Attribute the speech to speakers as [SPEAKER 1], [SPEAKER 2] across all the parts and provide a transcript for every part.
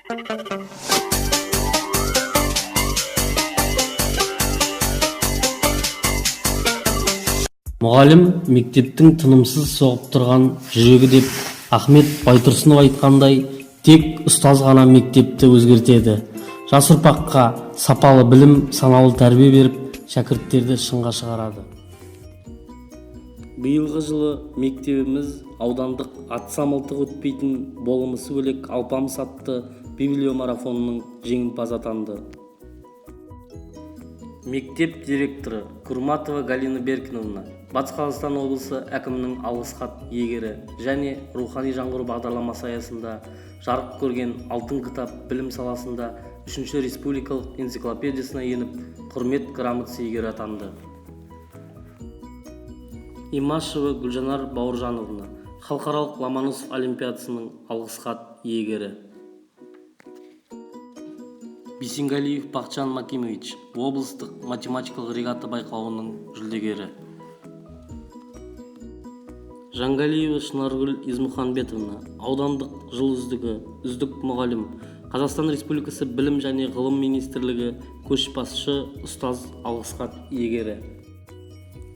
[SPEAKER 1] Мұғалім мектептің тынымсыз соғып тұрған жүрегі деп Ахмет Байтұрсынов айтқандай, тек ұстаз ғана мектепті өзгертеді. Жас ұрпаққа сапалы білім, саналы тәрбие беріп, шәкірттерді шыңға шығарады. Биылғы жылы мектебіміз аудандық атса мылтық өтпейтін болымысы бөлек алпамыс атты библиомарафонның жеңімпазы атанды. Мектеп директоры Курматова Галина Беркиновна, Батыс Қазақстан облысы әкімінің алғыс хат иегері және рухани жаңғыру бағдарламасы аясында жарық көрген алтын кітап білім саласында 3-ші республикалық энциклопедиясына еніп, құрмет грамотасы иегері атанды. Имашева Гүлжанар Бауыржановна, халықаралық Ломоносов олимпиадасының алғыс хат иегері. Бисенгалиев Бақытжан Макимович, облыстық математикалық регата байқауының жүлдегері. Жангалиева Шынаргүл Измұханбетовна, аудандық жыл үздігі, үздік мұғалім, Қазақстан Республикасы Білім және Ғылым Министрлігі көшбасшы ұстаз алғыс хат иегері.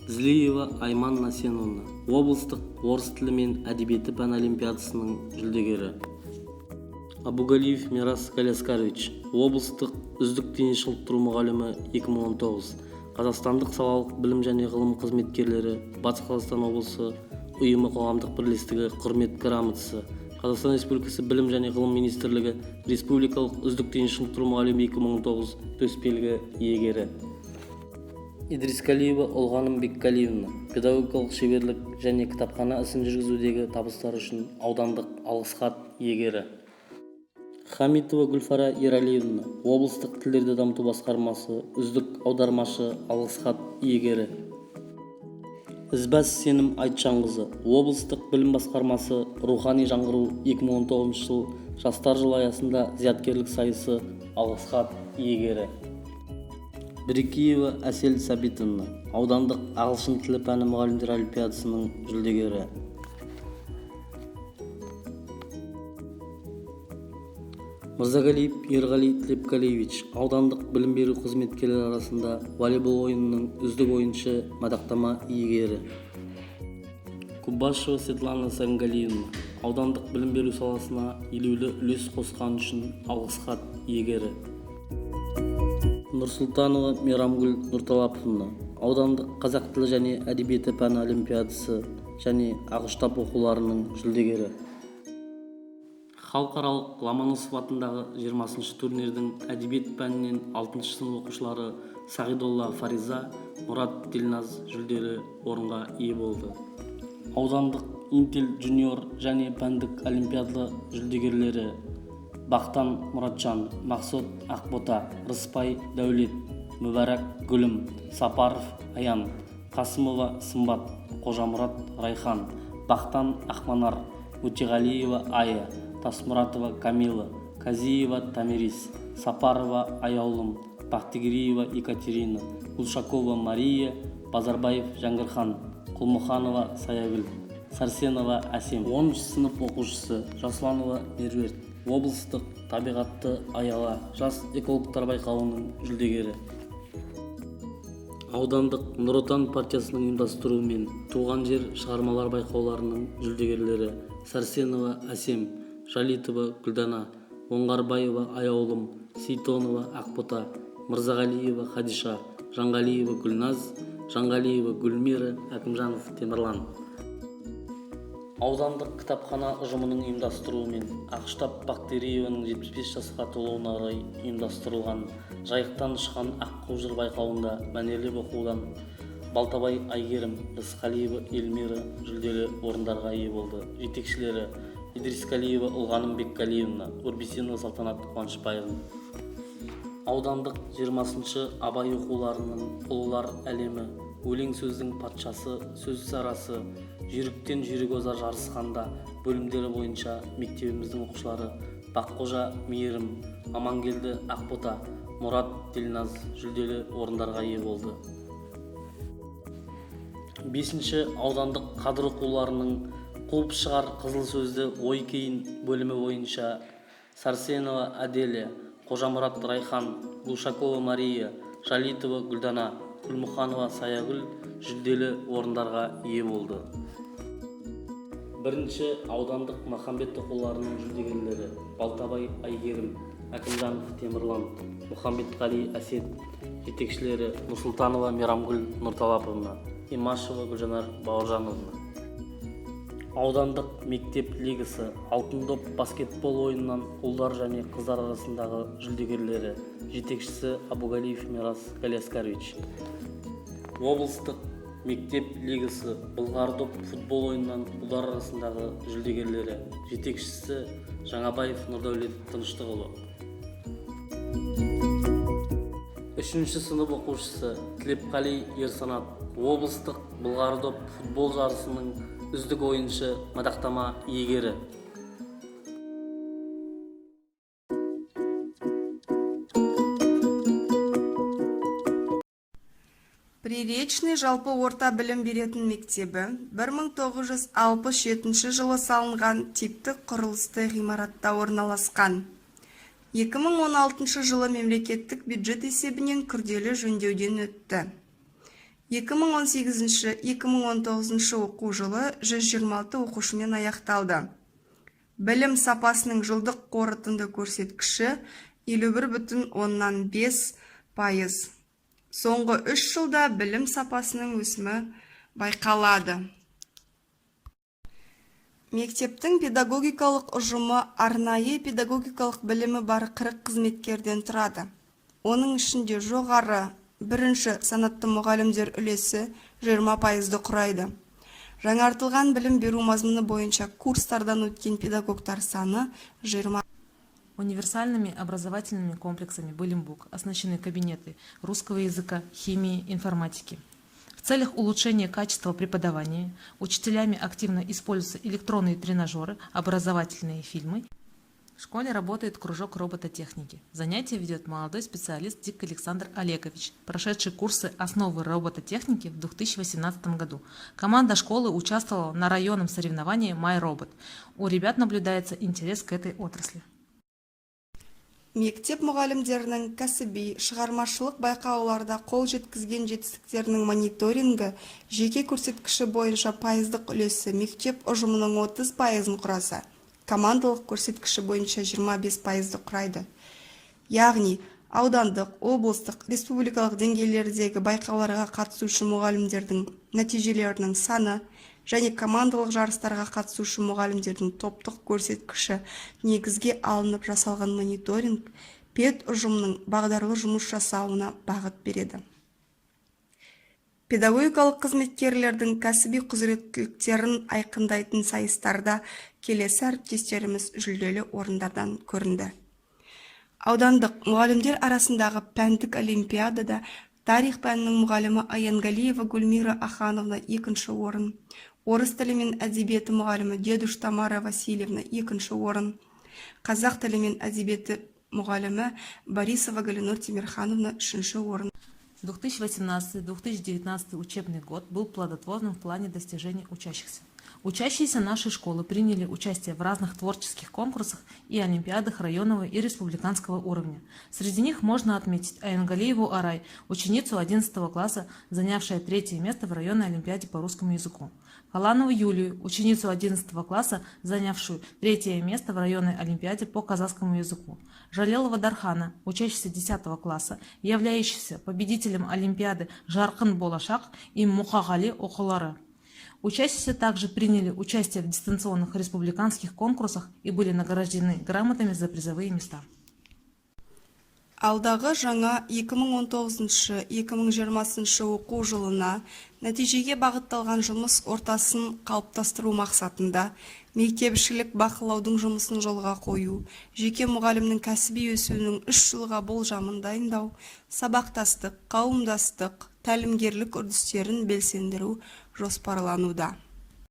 [SPEAKER 1] Злиева Айман Насеновна, облыстық орыс тілі мен әдебиеті пән олимпиадасының жүлдегері. Абугалиев Мирас Галяскарович, облыстық үздік дене шынықтыру мұғалімі 2019, Қазақстандық салалық білім және ғылым қызметкерлері Батыс Қазақстан облысы ұйымы қоғамдық бірлестігі құрмет грамотасы, Қазақстан Республикасы Білім және Ғылым Министрлігі республикалық үздік дене шынықтыру мұғалімі 2019 төсбелгі иегері. Идрискалиева Олғаным Беккалиевна, педагогикалық шеберлік және кітапхана ісін жүргізудегі табыстары үшін аудандық алғыс хат иегері. Хамитова Гүлфара Ералиевна, облыстық тілдерді дамыту басқармасы үздік аудармашы алғыс хат иегері. Ізбәс Сенім Айтжанқызы, облыстық білім басқармасы рухани жаңғыру 2019 жыл жастар жылы аясында зияткерлік сайысы алғыс хат иегері. Бірекеева Әсел Сабитовна, аудандық ағылшын тілі пәні мұғалімдер олимпиадасының жүлдегері. Мырзагалиев Ерғали Тлепкалиевич, аудандық білім беру қызметкерлері арасында волейбол ойынының үздік ойыншы мадақтама иегері. Кубашева Светлана Сагангалиевна, аудандық білім беру саласына елеулі үлес қосқан үшін алғыс хат иегері. Нұрсұлтанова Мейрамгүл Нұрталаповна, аудандық қазақ тілі және әдебиеті пәні олимпиадасы және ағыштап оқуларының жүлдегері. Халықаралық Ломоносов атындағы 20-шы турнирдің әдебиет пәнінен 6-шы сынып оқушылары Сағидолла Фариза, Мұрат Дилназ жүлделі орынға ие болды. Аудандық Интел Junior және пәндік олимпиада жүлдегерлері Бақтан Мұратжан, Мақсот Ақбота, Рыспай Дәулет, Мүбәрак Гүлім, Сапаров Аян, Қасымова Сымбат, Қожамұрат Райхан, Бақтан Ақманар, Өтеғалиева Ая, Тасмұратова Камила, Казиева Тамирис, Сапарова Аяулым, Бақтыгериева Екатерина, Гулшакова Мария, Базарбаев Жаңғырхан, Құлмұханова Саягүл, Сарсенова Әсем, 10-шы сынып оқушысы Жасланова Мерверт, облыстық табиғатты аяла жас экологтар байқауының жүлдегері. Аудандық Нұр Отан партиясының ұйымдастыруымен туған жер шығармалар байқауларының жүлдегерлері Сарсенова Әсем, Жалитова Гүлдана, Оңғарбаева Аяулым, Сейтонова Ақбота, Мырзағалиева Хадиша, Жанғалиева Гүлназ, Жанғалиева Гүлмира, Әкімжанов Темірлан. Аудандық кітапхана ұжымының ұйымдастыруымен Ақштап Бақтыгериеваның 75 жасқа толуына орай ұйымдастырылған жайықтан ұшқан аққу жыр байқауында мәнерлеп оқудан Балтабай Айгерім, Рысқалиева Эльмира жүлделі орындарға ие болды. Жетекшілері Идрискалиева Олғаным Беккалиевна, Урбисенова Салтанат Қуанышбаевна. Аудандық 20-шы абай оқуларының ұлылар әлемі, өлең сөздің патшасы, сөз сарасы, жүйріктен жүйрік озар жарысқанда бөлімдері бойынша мектебіміздің оқушылары Баққожа Мейірім, Амангелді Ақбота, Мұрат Дилназ жүлделі орындарға ие болды. 5-ші аудандық қадыр оқуларының қуып шығар қызыл сөзді ой кейін бөлімі бойынша Сарсенова Аделия, Қожамұрат Райхан, Глушакова Мария, Жалитова Гүлдана, Күлмұханова Саягүл жүлделі орындарға ие болды. Бірінші аудандық махамбет оқуларының жүлдегерлері: Балтабай Айгерім, Әкімжанов Темірлан, Мұхамбетқали Әсет. Жетекшілері: Нұрсұлтанова Мейрамгүл Нұрталаповна, Имашева Гүлжанар Бауыржановна. Аудандық мектеп лигасы алтын доп баскетбол ойынынан ұлдар және қыздар арасындағы жүлдегерлері: жетекшісі Абугалиев Мирас Галиаскарович. Облыстық мектеп лигасы былғары доп футбол ойынынан ұлдар арасындағы жүлдегерлері: жетекшісі Жаңабаев Нұрдәулет Тыныштығұлы. 3-ші сынып оқушысы Тілепқали Ерсанат облыстық былғары доп футбол жарысының үздік ойыншы мадақтама иегері.
[SPEAKER 2] Приречный жалпы орта білім беретін мектебі 1967 жылы салынған типтік құрылысты ғимаратта орналасқан. 2016 жылы мемлекеттік бюджет есебінен күрделі жөндеуден өтті. 2018-2019 оқу жылы 126 оқушымен аяқталды. Білім сапасының жылдық қорытынды көрсеткіші 51,5%. Соңғы 3 жылда білім сапасының өсімі байқалады. Мектептің педагогикалық ұжымы арнайы педагогикалық білімі бар 40 қызметкерден тұрады. Оның ішінде жоғары бірінші санатты мұғалімдер үлесі 20% құрайды. Жаңартылған білім беру мазмұны бойынша курстардан өткен педагогтар саны 20.
[SPEAKER 3] Универсальными образовательными комплексами Былимбук оснащены кабинеты русского языка, химии, информатики. В целях улучшения качества преподавания учителями активно используются электронные тренажеры, образовательные фильмы. В школе работает кружок робототехники. Занятия ведет молодой специалист Дик Александр Олегович, прошедший курсы основы робототехники в 2018 году. Команда школы участвовала на районном соревновании «MyRobot». У ребят наблюдается интерес к этой отрасли.
[SPEAKER 2] Мектеп мұғалімдерінің кәсіби шығармашылық байқауларда қол жеткізген жетістіктерінің мониторингі жеке көрсеткіші бойынша пайыздық үлесі мектеп ұжымының 30% құраса, командалық көрсеткіші бойынша 25% құрайды. Яғни, аудандық, облыстық, республикалық деңгейлердегі байқауларға қатысушы мұғалімдердің нәтижелерінің саны және командалық жарыстарға қатысушы мұғалімдердің топтық көрсеткіші негізге алынып жасалған мониторинг пед ұжымның бағдарлы жұмыс жасауына бағыт береді. Педагогикалық қызметкерлердің кәсіби құзыреттіліктерін айқындайтын сайыстарда келесі әріптестеріміз жүлделі орындардан көрінді. Аудандық мұғалімдер арасындағы пәндік олимпиадада тарих пәнінің мұғалімі Аянгалиева Гүлмира Ахановна 2-ші орын, орыс тілі мен әдебиеті мұғалімі Дедуш Тамара Васильевна 2-ші орын, қазақ тілі мен әдебиеті мұғалімі Борисова Галинур Тимирхановна 3-ші орын.
[SPEAKER 3] 2018-2019 учебный год был плодотворным в плане достижений учащихся. Учащиеся нашей школы приняли участие в разных творческих конкурсах и олимпиадах районного и республиканского уровня. Среди них можно отметить Аянгалиеву Арай, ученицу 11 класса, занявшая 3-е место в районной олимпиаде по русскому языку. Халанову Юлию, ученицу 11 класса, занявшую 3-е место в районной олимпиаде по казахскому языку. Жалелова Дархана, учащийся 10 класса, являющийся победителем олимпиады Жарқын Болашақ и Мухағали оқулары. Учащиеся также приняли участие в дистанционных республиканских конкурсах и были награждены грамотами за призовые места.
[SPEAKER 2] Алдағы жаңа 2019-2020 оқу жылына нәтижеге бағытталған жұмыс ортасын қалыптастыру мақсатында мектепішілік бақылаудың жұмысын жолға қою, жеке мұғалімнің кәсіби өсуінің 3 жылға болжамын дайындау, сабақтастық, қауымдастық, тәлімгерлік үрдістерін белсендіру жоспарлануда.